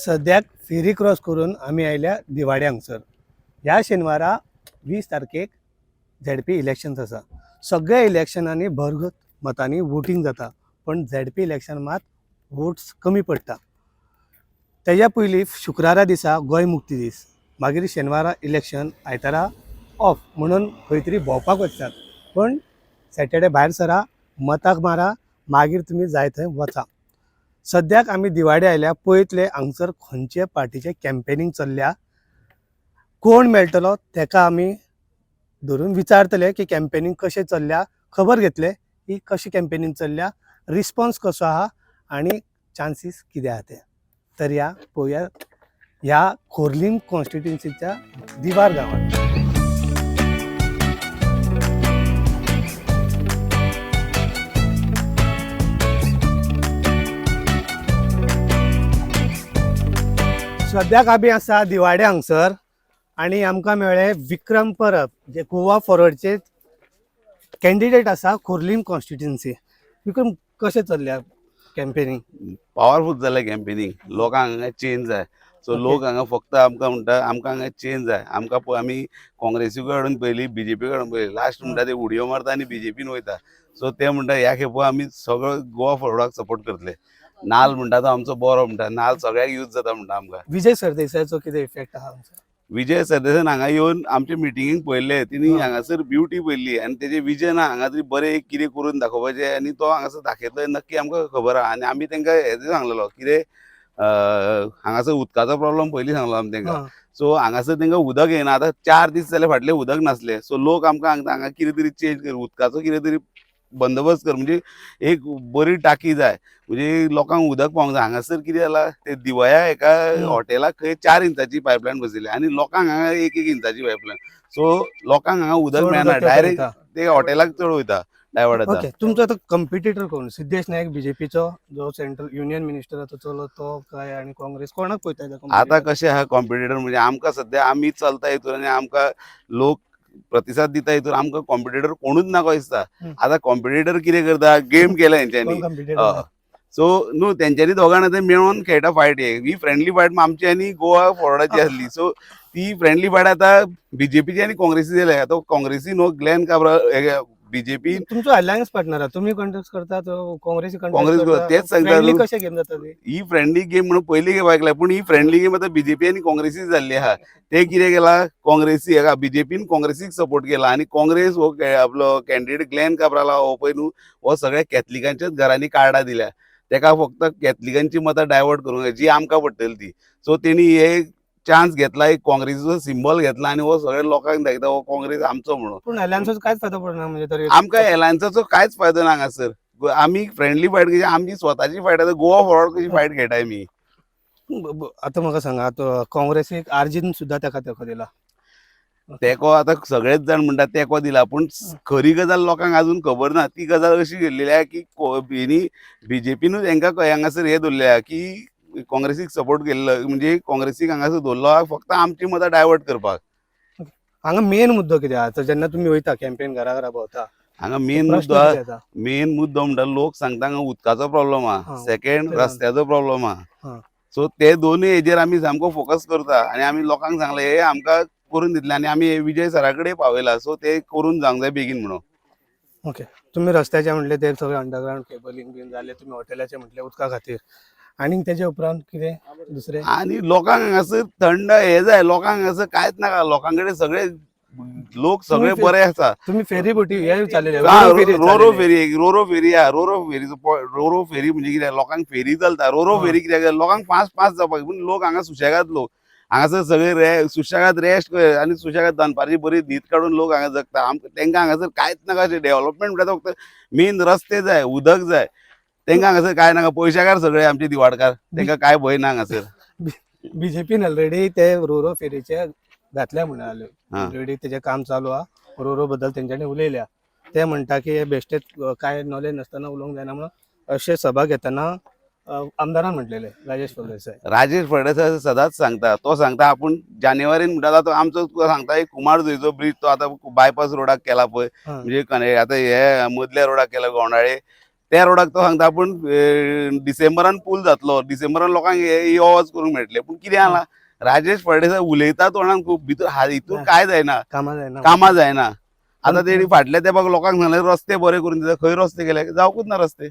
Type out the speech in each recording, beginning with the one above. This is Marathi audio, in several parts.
सद्याक फेरी क्रॉस करून आमी आयल्या दिवाडे हांगसर. ह्या शेनवारा 20 तारखेक झेडपी इलेक्शन्स आसा. सगळ्या इलेक्शनांनी भरगत मतांनी वोटींग जाता, पण झेडपी इलेक्शन मात वोट्स कमी पडटा. तेज्या पयलीं शुक्रारा दिसा गोंय मुक्ती दीस, मागीर शेनवारा इलेक्शन, आयतारा ऑफ म्हणून खंय तरी भोंवपाक वचतात. पण सॅटर्डे भायर सरा, मताक मारा, मागीर तुमी जाय थंय वचा. सद्याक आमी दिवाडे आयल्या, पळयतले हांगसर खंयचे पार्टीचे कॅम्पेनींग चल्ल्या, कोण मेळटलो तेका आमी धरून विचारतले की कॅम्पेनींग कशें चल्ल्या, खबर घेतले की कशी कॅम्पेनींग चल्ल्या, रिस्पॉन्स कसो आहा आनी चान्सीस कितें आहा ते. तर या पळोवया ह्या खोर्लीम कॉन्स्टिट्युन्सीच्या दिवार गांवांत. सद्याक आमी आसा दिवाडे हांगसर आनी आमकां मेळ्ळे विक्रम परब, जे गोवा फॉरवर्डचे कॅन्डिडेट आसा खोर्लीम कॉन्स्टिट्युन्सी. विक्रम, कशें चल्ल्या कॅम्पेनींग? पावरफूल जालें कॅम्पेनींग. लोकांक हांगा चेंज जाय. सो लोक हांगा फक्त आमकां म्हणटा आमकां हांगा चेंज जाय. आमकां आमी काँग्रेसीकूय हाडून पयली, बीजेपी हाडून पयली, लास्ट म्हणटा ते उडयो मारता आनी बीजेपीन वयता. सो ते म्हणटा ह्या खेपो आमी सगळो गोवा फॉरवर्डाक सपोर्ट करतले. नाल म्हणटा तो आमचो बरो म्हणटा, नाल सगळ्याक यूज जाता म्हणटा आमकां. विजय सरदेसायचो कितें इफेक्ट आहा हांगसर? विजय सरदेसायन हांगा येवन आमचे मिटिंगेक पळयले, तिणी हांगासर ब्युटी पळयली आनी तेजे विजन आहा हांगा तरी बरें एक कितें करून दाखोवपाचें आनी तो हांगासर दाखयतलो नक्की आमकां खबर आहा. आनी आमी तांकां हेजे सांगलेलो कितें हांगासर उदकाचो प्रॉब्लम पयलीं सांगलो आमी तांकां. सो हांगासर तांकां उदक येना. आतां 4 दीस जाले फाटले उदक नासलें. सो लोक आमकां हांगा कितें तरी चेंज कर, उदकाचो कितें तरी बंदोबस्त कर, म्हणजे एक बरी टाकी जाय, म्हणजे लोकांक उदक पावंक जाय. हांगासर कितें जाला, ते दिवया एका हॉटेलाक खंय 4 इंचाची पायपलायन बसयली आनी लोकांक हांगा 1-1 इंचाची पायपलायन. सो लोकांक हांगा उदक मेळना, डायरेक्ट ते हॉटेलाक चड वयता, डायवर्ट जाता. ओके, तुमचो आतां कंपिटिटर कोण? सिद्धेश नायक बीजेपीचो, जो सेंट्रल युनियन मिनिस्टर आसा चलो तो काय, आनी काँग्रेस कोणाक पळयता? आतां कशें आहा कॉम्पिटिटर, म्हणजे आमकां सद्या आमी चलता हितून आनी आमकां लोक प्रतिसाद दिता हितून आमकां कॉम्पिटिटर कोणूच ना कशें दिसता. आतां कॉम्पिटिटर कितें करता, गेम केला हेंच्यांनी. सो न्हू, तेंच्यांनी दोगांनी आतां मेळोन खेळटा फायट. ही फ्रेंडली फायट आमची आनी गोवा फॉरवर्डाची आसली. सो ती फ्रेंडली फायट आतां बीजेपीची आनी काँग्रेसी जाल्या. आतां काँग्रेसी न्हू, ग्लेन काब्राल बीजेपी तुमचो अलायन्स पार्टनर आहा, तुमी कंटेस्ट करता, काँग्रेस तेच सांगता. कशें गेम जाता ती? ही फ्रेंडली गेम म्हणून पयली गेम ऐकल्या, पूण ही फ्रेंडली गेम आतां बीजेपी आनी काँग्रेसी जाल्ली आहा. ते कितें केला, काँग्रेसी हाका बीजेपीन काँग्रेसीक सपोर्ट केला आनी काँग्रेस हो आपलो कॅन्डिडेट ग्लेन काब्राल हो पळय न्हू, हो सगळ्या कॅथलिकांच्याच घरांनी कार्डां दिल्या. तेका फक्त कॅथलिकांची मतां डायवर्ट करूंक जाय, जी आमकां पडटली ती. सो तेणी हे चान्स घेतला, एक काँग्रेसीचो सिंबल घेतला आनी हो सगळ्या लोकांक दाखयता हो काँग्रेस आमचो म्हणून. पूण अलायन्साचो कांयच फायदो पडना म्हणजे तरी? आमकां एलायन्साचो कांयच फायदो ना हांगासर. आमी फ्रेंडली फायट कशी, आमची स्वताची फायट आतां गोवा फॉरवर्ड कशी फायट खेळटाय आमी. आतां म्हाका सांगा, आतां काँग्रेसीक आर्जीन सुद्दां तेका दिला. तेको आतां सगळेच जाण म्हणटा तेको दिला, पूण खरी गजाल लोकांक अजून खबर ना. ती गजाल अशी घडलेली आहा की बीजेपीनूच हांकां हांगासर हे दवरल्या की काँग्रेसीक सपोर्ट केल्लो, म्हणजे काँग्रेसीक हांगासर दवरलो आहा फक्त आमची मतां डायवर्ट करपाक. हांगा मेन मुद्दो कितें आहा? जेन्ना तुमी वयता कॅम्पेन घरा घरा भोंवता, हांगा मेन मुद्दो म्हणटा लोक सांगता हांगा उदकाचो प्रॉब्लेम आहा, सेकेंड रस्त्याचो प्रॉब्लेम आहा. सो ते दोनूय हेजेर आमी सामको फोकस करता आनी आमी लोकांक सांगलें हे आमकां करून दितले आनी आमी विजय सरा कडेन पावयला. सो ते करून जावंक जाय बेगीन म्हणून. ओके, तुम्ही रस्त्याचे म्हटले ते सगळे अंडरग्राउंड केबलिंग बीन जाले, तुम्ही हॉटेलाचे म्हटले उदका खातीर, आनी तेजे उपरांत कितें दुसरें? आनी लोकांक हांगासर थंड हे जाय, लोकांक हांगासर कांयच नाका. लोकां कडेन सगळे लोक सगळे बरे आसा. तुम्ही फेरी बोटी हे चालले? रोरो फेरी आहा. रोरो फेरी म्हणजे कितें, लोकांक फेरी चलता. रोरो फेरी कित्याक, लोकांक फास्ट जावपाक. पूण लोक हांगा सुशेगाद, लोक हांगासर सगळे सुशेगाद रेस्ट आनी सुशेगाद दनपारची बरी न्हीद काडून लोक हांगा जगता. तांकां हांगासर कांयच नाका. अशें डेव्हलपमेंट म्हणटा फक्त मेन रस्ते जाय, उदक जाय. तांकां हांगासर कांय नाका. पयशाकार सगळे आमचे दिवाडकार, तांकां कांय भंय ना हांगासर. बीजेपीन ऑलरेडी ते रोरो फेरीचे घातल्या म्हणाले, ऑलरेडी तेजें काम चालू आहा. रोरो बद्दल तेंच्यांनी उलयल्या. ते म्हणटा की हे बेश्टेच कांय नॉलेज नासतना उलोवंक जायना म्हणून अशें सभा घेतना आमदारान म्हटलेले राजेश फळदेसाय सदांच सांगता. तो सांगता आपूण जानेवारीन म्हणटा तो आमचो सांगता एक कुमार जुंयचो ब्रीज तो आतां बायपास रोडाक केला पळय, म्हणजे आतां हे मदल्या रोडाक केला गोंडाळे, त्या रोडाक तो सांगता पूण डिसेंबरान पूल जातलो, डिसेंबरान लोकांक यो वच करूंक मेळटले. पूण कितें जाला राजेश फळदेसाय उलयता तोंडान खूब भितर हितून काय जायना, कामां जायना. आता तेणी फाटल्या तेंपाक लोकांक सांगलें रस्ते बरे करून दिता, खंय रस्ते गेले, जावंकूच ना रस्ते.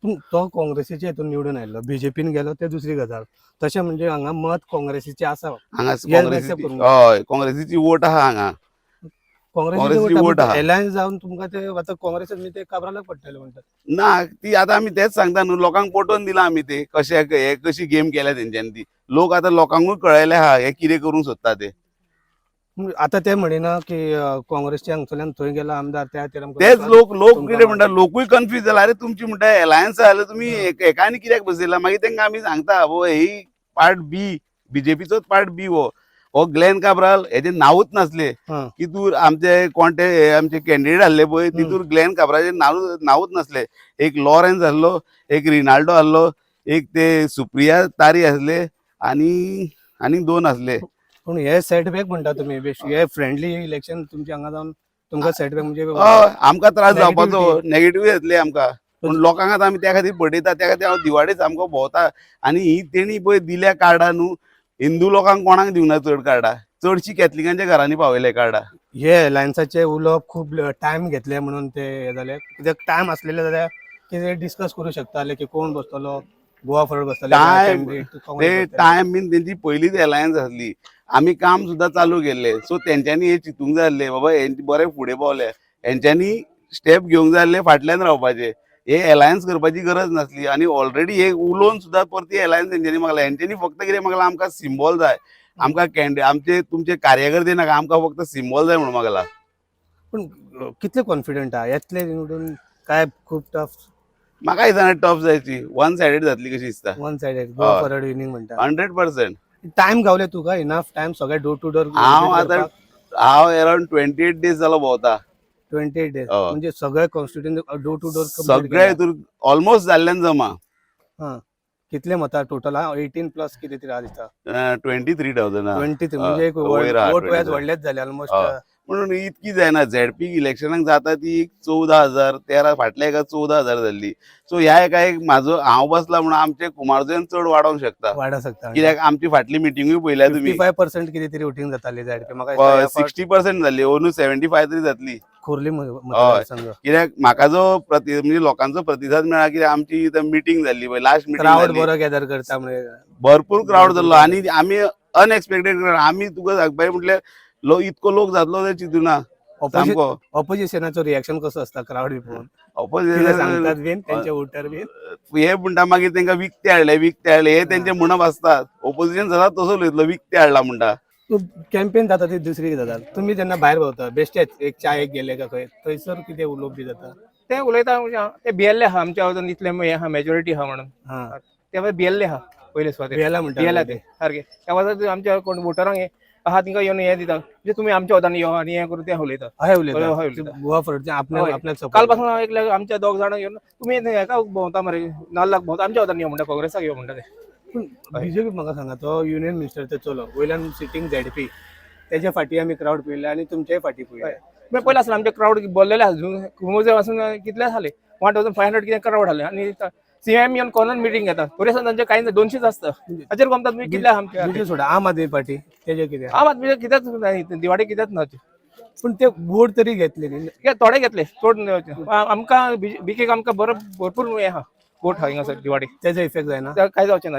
पूण तो काँग्रेसीच्या हितून निवडून आयलो, बीजेपीन गेलो ते दुसरी गजाल. तशें म्हणजे हांगा मत काँग्रेसीचे आसा. हांगा येस काँग्रेसीची करून. हय काँग्रेसीची वोट आहा हांगा. काँग्रेसीची वोट आहा. एलायन्स जावन तुमकां ते आतां काँग्रेसीत ते काबरालाक पडटले म्हणटात. ना ती आता आमी तेच सांगता न्हू, लोकांक पटोवन दिला आमी ते कशे हे कशी गेम केल्या तेंच्यांनी ती. लोक आता लोकांकूय कळयले आहा हे कितें करूंक सोदता ते. आता ते म्हणिना की काँग्रेसच्या हांगसरल्यान थंय गेला आमदार त्या खातीर आमकां तेच लोक तुमकां कितें म्हणटा, लोकूय कन्फ्यूज जाला. अरे तुमची म्हणटा एलायन्स जाल्यार तुमी एकानी कित्याक बसयला. मागीर तांकां आमी सांगता हो ही पार्ट बी, बीजेपीचोच पार्ट बी हो ग्लेन काब्राल हेजे नांवूच नासले. हां. तितूर आमचे कोण ते आमचे कॅन्डिडेट आहले पळय तितूर ग्लेन काब्राचे नांवूच नासले. एक लॉरेन्स आहलो, एक रिनाल्डो आहलो, एक ते सुप्रिया तारी आसले आनी 2 आसले. पूण हे सेटबॅक म्हणटा तुमी, हे फ्रेंडली इलेक्शन तुमच्या हांगा जावन तुमकां सेटबॅक म्हणजे आमकां त्रास जावपाचो, Negativity. नेगेटिव्ह येतले आमकां. पूण लोकांक आतां आमी त्या खातीर पटयता, त्या खातीर हांव दिवाडे सामको भोंवता. आनी ही तेणी पळय दिल्या कार्डां न्हू, हिंदू लोकांक कोणाक दिवना चड कार्डां, चडशी कॅथलिकांच्या घरांनी पावयले कार्डां. हे एलायन्साचे उलोवप खूब टायम घेतले म्हणून ते हे जाले. कित्याक टायम आसलेले जाल्यार कितें डिस्कस करूं शकताले की कोण बसतलो, गोवा फॉरवर्ड बसतले, ते टायम बीन तेंची पयलींच एलायन्स आसली. आमी काम सुद्दां चालू केल्ले. सो तेंच्यांनी हे चिंतूंक जाय आसलें बाबा हेंचे बरे फुडें पावले, हेंच्यांनी स्टेप घेवंक जाय आसले फाटल्यान रावपाचे. हे एलायन्स करपाची गरज नासली. आनी ऑलरेडी हे उलोवन सुद्दां परती एलायन्स तेंच्यांनी मागला. हेंच्यांनी फक्त कितें मागला, आमकां सिम्बॉल जाय, आमकां आमचे तुमचे कार्यकर्ते नाका, आमकां फक्त सिम्बॉल जाय म्हणून मागला. पूण कितले कॉन्फिडंट आहा येतले निवडून काय खूब टफ? म्हाका दिसना टफ जायची, वन सायडेड जातली कशी दिसता. One sided Goa forward winning म्हणटा. 100%. टायम गावले तुका इनफ टायम सगळे डोर टू डोर? हांव अराउंड 28 days जालो भोंवता. 28 days हय. म्हणजे सगळे कॉन्स्टिट्युएंसी डोर टू डोर सगळे हितूर ऑलमोस्ट जाल्ल्यान जमा. हां. कितले मतां टोटल? 18+ कितें तरी आहा दिसता. 23,000 23 म्हणजे एक वयर आहा, वोट 23,000. व्हडलेच जाले ऑलमोस्ट. हय. म्हणून इतकी जायना. झेडपी इलेक्शनाक जाता ती 14,000, 13 फाटल्या एका 14,000 जाल्ली. सो ह्या एका एक हांव बसला म्हणून आमचे कुमारजुयेन चड वाडोवंक शकता. वाडा शकता कित्याक आमची फाटली मिटिंगूय पळयल्या तुमी. 55% कितें तरी वोटिंग जाताली झेडपी. म्हाका 60% जाल्ली, ओनू 75 तरी जातली. खोर्ली मतदारसंघ. कित्याक म्हाका जो म्हणजे लोकांचो प्रतिसाद मेळ्ळा, कित्याक आमची मिटिंग जाल्ली पळय, लास्ट क्राउड मिटिंग बरो गॅदर करता म्हणजे भरपूर क्राऊड जाल्लो. आनी आमी अनएक्सपेक्टेड आमी तुका सांगपाचें म्हटल्यार इतको लोक जातलो ते चिंतुना सामको. ऑपोजिशनाचो रिएक्शन कसो आसता क्राउड बी पळोवन? ऑपोजिशन सांगतात बीन तेंचे वोटर बीन हे म्हणटा मागीर तांकां विकते हाडले हे तेंचे म्हणप आसतात. ऑपोजिशन सदांच तसो उलयतलो, विकते हाडला म्हणटा. कॅम्पेन जाता ती दुसरी जाता. तुमी जेन्ना भायर भोंवता बेश्टेच एक चायेक गेले काय खंय, थंयसर कितें उलोवप बी जाता? ते उलयता ते भियेल्ले आहा आमच्या वाजून इतले हे आहा मेजॉरिटी आहा म्हणून. हां. ते भियेल्ले आहा पयले सुवातेर. भियेला म्हणटा भियेला ते सारके. त्या वाजून आमच्या कोण वोटरांक हे आहा तिंका येवन हे दिता म्हणजे तुमी आमच्या वादान यो आनी हे करून ते उलयता. हय हय उलयता उलयता. गोवा फॉरवर्डचे आपल्याक काल सपोर्ट. पासून हांव एकल्या आमच्या 2 जाणां येवन तुमी हेका भोंवता मरे नाल्लाक भोंवता आमच्या वादान यो म्हणटा, काँग्रेसाक यो म्हणटा ते. बीजेपी म्हाका सांगा, तो युनियन मिनिस्टर ते चलो वयल्यान सिटींग झेडपी तेच्या फाटी आमी क्राउड पळयले आनी तुमच्याय फाटी पळयले. पण पयले आसले आमचे क्राउड बोललेले आहा कुमोजे पासून कितले जाले 1500 कितें क्राउड आले आनी सीएम येवन कॉर्नर मिटींग घेता. बरें तांचे कांय 200 आसता. हाचेर गमतात तुमी कितले आहा आमचे बीजेपी सोडा आम आदमी पार्टी तेजे कितें? आम आदमी कित्याच दिवाडे कित्याच ना पूण ते वोट तरी घेतले न्ही. थोडे घेतले चड आमकां बीकेक आमकां भरपूर हे आहा वोट आहा हिंगासर दिवाडे. तेजो इफेक्ट जायना? काय जावचें ना.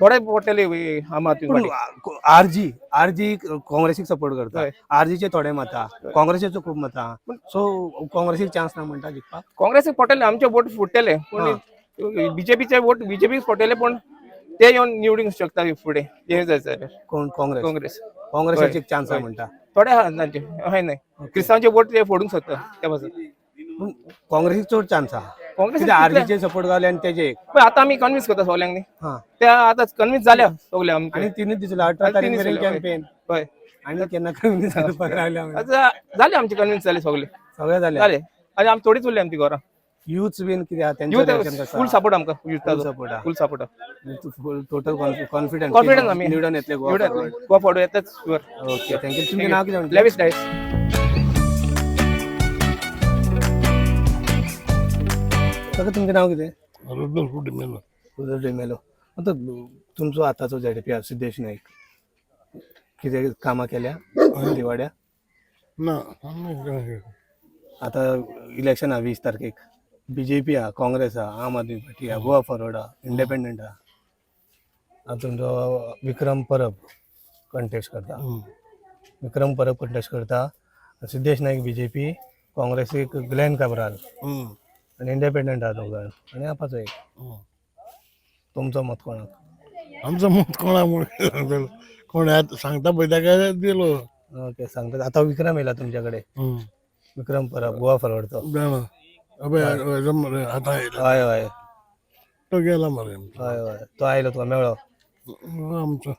थोडे पडटले आम आदमी पूण पार्टी. आरजी काँग्रेसीक सपोर्ट करता. हय. आरजीचे थोडे मतां, काँग्रेसीचो खूब मतां. सो काँग्रेसीक चान्स ना म्हणटा जिखपाक? काँग्रेसीक पडटले आमचे वोट फुटतले पूण बीजेपीचे वोट बीजेपीक पडटले पूण ते येवन निवडूंक शकता फुडें हे जायचं. कोण? काँग्रेस. काँग्रेस एक चान्स आहे म्हणटा. थोडे आहा तांचे अशें नाही. क्रिस्तांवचे वोट ते फोडूंक सोदता त्या पासून. पूण काँग्रेसीक चड चान्स आहा. काँग्रेस आरजीचे सपोर्ट गावले आनी तेजे आतां आमी कन्विन्स करता सगल्यांक न्ही. हां. त्या आतां कन्विन्स जाल्या सगळे आमचे. आनी 3 दीस 18 तारीख मेरेन हय. कॅम्पेन. हय. आनी केन्ना कन्विन्स करपाक लागल्या आतां जाले आमचे कन्विन्स जाले सगळे सगळे जाले. आनी आमी थोडीच उरली आमची घरां. युथ्स बीन कितें आहा यूथ तेंचो फूल सपोर्ट आमकां युथाचो. सपोर्ट आहा. फूल सपोर्ट टोटल कॉन्फिडंट कॉन्फिडंट आमी निवडून येतले गोवा फॉरवर्ड येताच शुअर. Okay thank you. तुमचें नांव कितें म्हणलें? लेविस डायस. काका तुमचें नांव कितें? रुद्र मेलो. रुद्र डेमेलो. आता तुमचो आतांचो ZP सिद्धेश नाईक कितें कामां केल्या दिवाड्या? ना आता इलेक्शन हा 20 तारखेक. BJP हा, काँग्रेस हा, आम आदमी पार्टी हा, गोवा फॉरवर्ड हा, इंडिपेंडंट हा. आता तुमचो विक्रम परब कंटेस्ट करता. विक्रम परब कंटेस्ट करता. सिद्धेश नाईक BJP, काँग्रेसीक ग्लेन काब्राल आणि इंडिपेंडंट हा दोघां आणि आपाचो एक. तुमचो मत कोणाक? आमचं मत कोणामुळे कोण सांगता पळय ताका दिलो. ओके सांगता. आता विक्रम येयला तुमच्याकडे. विक्रम परब गोवा फॉरवर्डचो. आता हय हय तो गेला मरे हय हय तो आयलो तुका मेळ्ळो. आमचो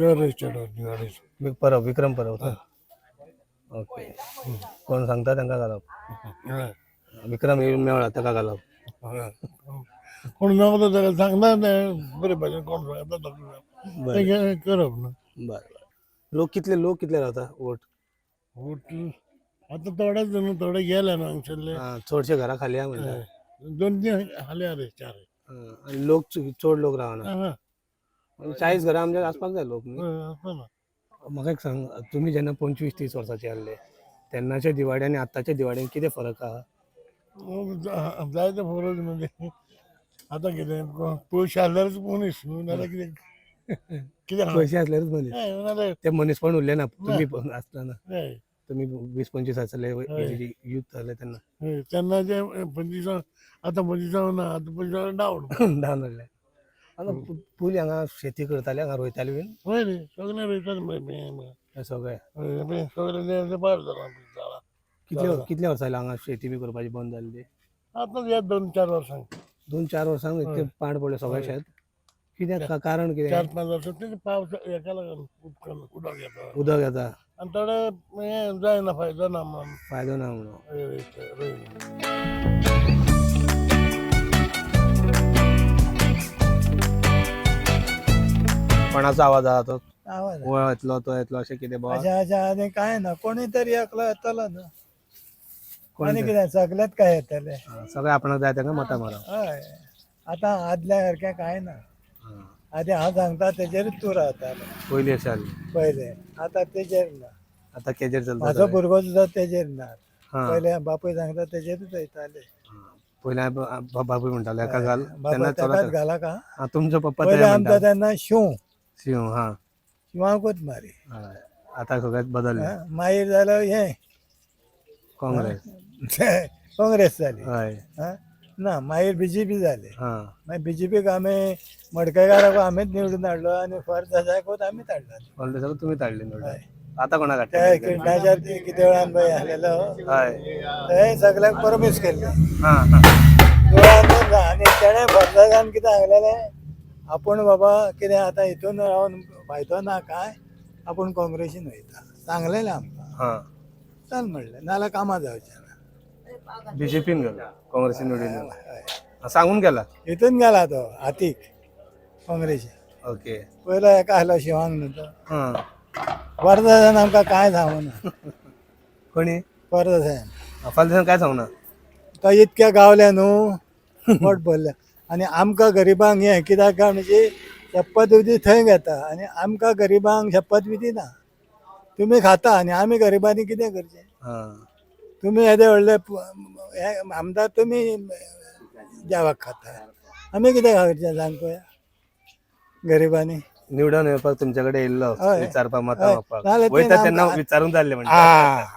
गाडीचो. परब विक्रम परब तो. ओके कोण सांगता तांकां घालप. विक्रम येवन मेळ्ळा ताका घालप. कोण मेवता ताका सांगता बरे भाशेन कोण सांगता ते करप न्हू. बरें लोक कितले रावता वोट? वोट आतां थोडेच न्हू, थोडे गेले न्हू हांगसरले. चडशे घरा खाली आहा म्हणटा. 2-3 हाल्या रे 4. आनी लोक चड लोक रावना. 40 घरां आमच्या आसपाक जाय लोक न्ही. म्हाका एक सांग, तुमी जेन्ना 25-30 वर्सांचे आसले तेन्नाच्या दिवाळे आनी आतांच्या दिवाळेन कितें फरक आहा? जायते फरक म्हणजे आतां कितें पयशे आसल्यारच मनीस न्हू, नाल्यार कितें कितें पयशे आसल्यारूच मनीस. नाल्यार ते मनीस पण उरले ना तुमी आसतना. हय. तुमी 20-25 वर्सांचे यूथ जाले तेन्ना. तेन्ना जे 25 आतां 25 ना, आतां 25 डावन. डावन जाल्ले. आता पयलीं हांगा शेती करताले, हांगा रोयताले बीन हय रे सगळे रोयतात हे सगळे. सगळे भायर जाला. कितले वर्सां जाले हांगा शेती बी करपाची बंद जाल्ली? आतां ह्या 2-4 वर्सांक 2-4 वर्सांक इतके पाड पडले सगळे शेत. कित्याक कारण कितें? 4-5 वर्सां ते पावस हेका लागून उदक येता उदक येता आनी थोडे हें जायना फायदो ना म्हणून फायदो ना म्हणून. रोयना. कोणाचो आवाज आहा तो? आवाज वो येतलो तो येतलो अशें कितें बाबा? अशा अशा आनी काय ना, कोणी तरी एकलो येतलो न्हू. कोणी आनी कितें सगळेच काय येतले. सगळे आपणाक जाय ताका मतां मारप. हय आतां आदल्या सारकें काय ना. आधी हांव सांगता तेजेरूच तूं रावतालो पयलीं अशें जाल्लें. पयले. आतां तेजेर ना. आतां केजेर चलता म्हाजो सगळें. भुरगो सुद्दां तेजेर ना. हां. पयले बापूय सांगता तेजेरूच वयताले. पयलीं बापूय म्हणटालो हेका घाल बापूय तेन्ना तेकाच चलत. घाला का. तुमचो पप्पा पयले तें आमचो म्हणटा तेन्ना शिव शिव. हां शिवांकूच मारी. हय. आतां सगळेंच बदललें. मागीर जालो हें काँग्रेस. काँग्रेस जाली. हय. ना मागीर BJP जाले. हां मागीर BJPक आमी मडकयकाराक आमीच निवडून हाडलो आनी फरदेसायकूच आमीच हाडलो. पयलीं सगळें तुमी धाडलें निवडून. हय. आतां कोणाक त्या हाडटा? किटनाच्या कितें वेळान पळय आसलेलो हय. ते सगळ्यांक परमीस केल्ले. हां हां देवळानूच ना. आनी तेणें फरदेसान कितें सांगलेलें, आपूण बाबा कितें आतां हितून रावन फायदो ना काय, आपूण काँग्रेसीन वयता सांगलेलें आमकां. हां. चल म्हणलें, नाल्यार कामां जावचें ना. BJPन गेलो काँग्रेसीन निवडून सांगून गेला. हितून गेला तो हातीक काँग्रेसी. ओके. पयलो हेका आसलो शिवांक न्हू तो. हां. फरदेसान आमकां कांय सांगूं ना. कोणी? फरदेसान फाल्यां काय सांगू ना. तो इतके गावले न्हू पोट भरले. आनी आमकां गरिबांक हें कित्याक काय म्हणजे शपथ विधी थंय घेता आनी आमकां गरिबांक शपथ विधी ना. तुमी खाता आनी आमी गरिबांनी कितें करचें. हां. तुमी येदे व्हडले हे आमदार तुमी जेवाक खाता, आमी कितें करचें सांग पळोवया गरिबांनी. निवडून येवपाक तुमचे कडेन येयल्लो हय. विचारपाक मतां हय. मागपाक. नाल्यार वयता तें तेन्ना आमकां- विचारूंक जाल्लें म्हणटा.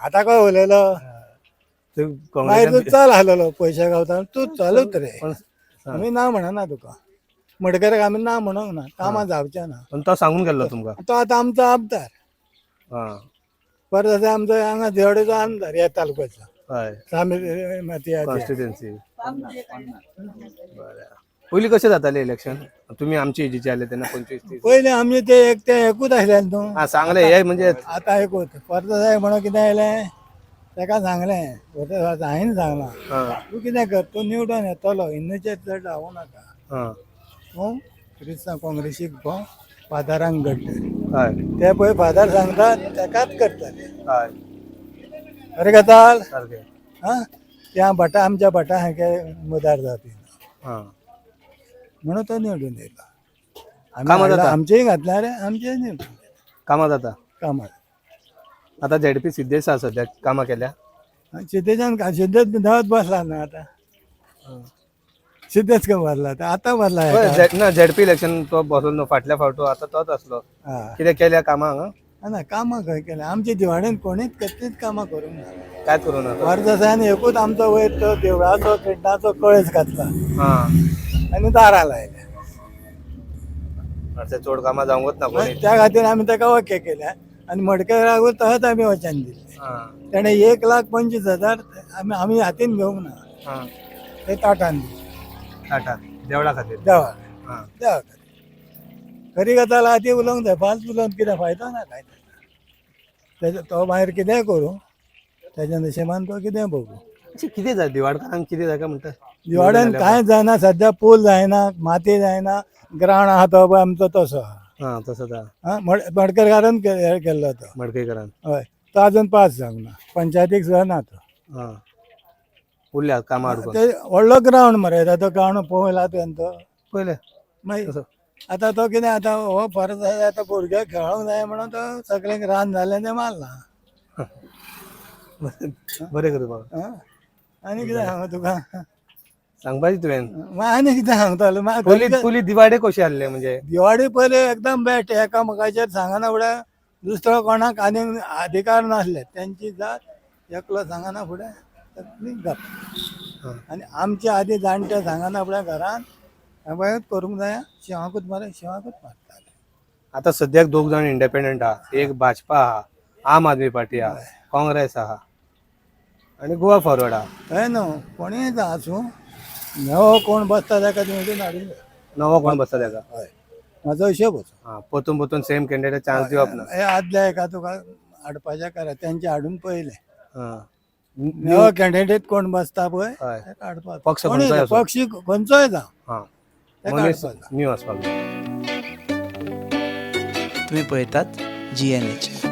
आतां खंय उलयलो. तूं मागीर तूं काँग्रेसीन चल आसलेलो पयशे गावता तूं चलूच रे. पण आमी ना म्हणना तुका. मडकराक आमी ना म्हणोंक ना. कामां जावचें ना. पण तो सांगून गेल्लो तुमकां. तो आतां आमचो आमदार. हां. परत आमचो हांगा देवडेचो आमदार ह्या तालुक्याचो. हय. सामी मातयाचो. कॉन्स्टिट्युएन्सी. बरें. पयलीं कशें जातालें इलेक्शन? तुमी आमचे एजीचे आले तेन्ना 25-30. पयलीं आमचे ते एकूच आसलेले न्हू. हां सांगलें हे म्हणजे आतां एकूच. परत म्हणून कितें आयलें ताका सांगलें. हांवें सांगलां हां. तूं कितें कर, तूं निवडून येतलो, हिंदूचेर चड रावूं नाका. हां. तूं क्रिस्तांव काँग्रेसीक भोंव, फादरांक घडट. हय. ते पळय फादर सांगता तेकाच करतले. हय. अरे गजाल सारकें. हां त्या भटा आमच्या भटा हांगे मुदार जावपी हां म्हणून तो निवडून येयलो कामां आम्ही जाता? आमचेय घातला रे आमचे निवडून कामां जाता कामात आता झेडपी सिद्धेश आहा सध्या कामां केल्या सिद्धेच्यान सिद्धेच धावत बसला ना आता सिद्धेच का भरला आता भरला होय, ना झेडपी इलेक्शन तो बसलो न्हू फाटल्या फावटू आता तोच आसलो हा कितें केल्या कामां हांगा ना कामां खंय केल्या आमच्या दिवाळेन कोणीच कसलीच कामां करूंक ना काय करूं ना वर्सासान एकूच आमचो वयर तो देवळाचो किड्डाचो कळस घातला हां आनी दारां लायल्या अशें चड कामां जावंकच ना कोणी त्या खातीर आमी ताका ओके केल्या आनी मडकयराकूय तहत आमी वचन दिले हां तेणें 1,25,000 आमी हातीन घेवंक ना हां ते ताटान दिले टाटा देवळा खातीर देवा हां देवा खरी गजाल आहा ती उलोवंक जाय फाल्स उलोवन कितें फायदो ना काय तेजो तो भायर कितेंय करूं तेज्या नशिबान तो कितें बघू अशें कितें जाय दिवाडकारांक कितें जाय काय म्हणटा दिवाड्यान कांय जायना सध्या पूल जायना माती जायना ग्रावंड आहा तो पळय आमचो तसो आहा हां तसो जा मडकरकारान केल्लो तो मडकयकरान हय तो आजून पास जावंक ना पंचायतीक सुद्दां ना तो हां उरल्या कामां अडकून ते व्हडलो ग्रावंड मरे तो ग्रावंड पळयला तुवें तो पयले मागीर तसो आतां तो कितें आतां हो फरक जाय आतां भुरग्याक खेळोंक जाय म्हणून तो सगळ्यांक रान जालें तें मारलां बरें करूं बाबा आं? आनी कितें सांगू तुका सांगपाची तुवें आनी कितें सांगतलो पयलीं दिवाडे कशे आहले म्हणजे दिवाळी पयलीं एकदम बेस्ट एकामेकाचेर सांगना फुडें दुसरो कोणाक आनी अधिकार नासले तेंची जात एकलो सांगना फुडें तकली गप हां. आनी आमचे आदी जाणटे सांगना फुडें घरान हें करूंक जाय शिवाकूच मरे शिवाकूच मारताले आता सद्याक दोग जाण इंडिपेंडंट आहा एक भाजपा आहा आम आदमी पार्टी आहा काँग्रेस आहा आणि गोवा फॉरवर्ड आहा थंय न्हू कोणीय आसूं नवो कोण बसता ताका निवडून हाडूंक जाय नवो कोण बसता तेका हय म्हाजो हिशोब असो हां परतून परतून सेम कॅन्डिडेट चान्स दिवप ना हे आदल्या एका तुका हाडपाचें करा तेंचे हाडून पयले हां नवो कॅन्डिडेट कोण बसता पळय हय ताका हाडपाक पक्ष कोणूय खंयचोय जावं, आसूं. पक्ष खंयचोय जावं हां ताका मनीस हाडपाक जाय. न्यू आसपाक जाय तुम्ही पळयतात GNH.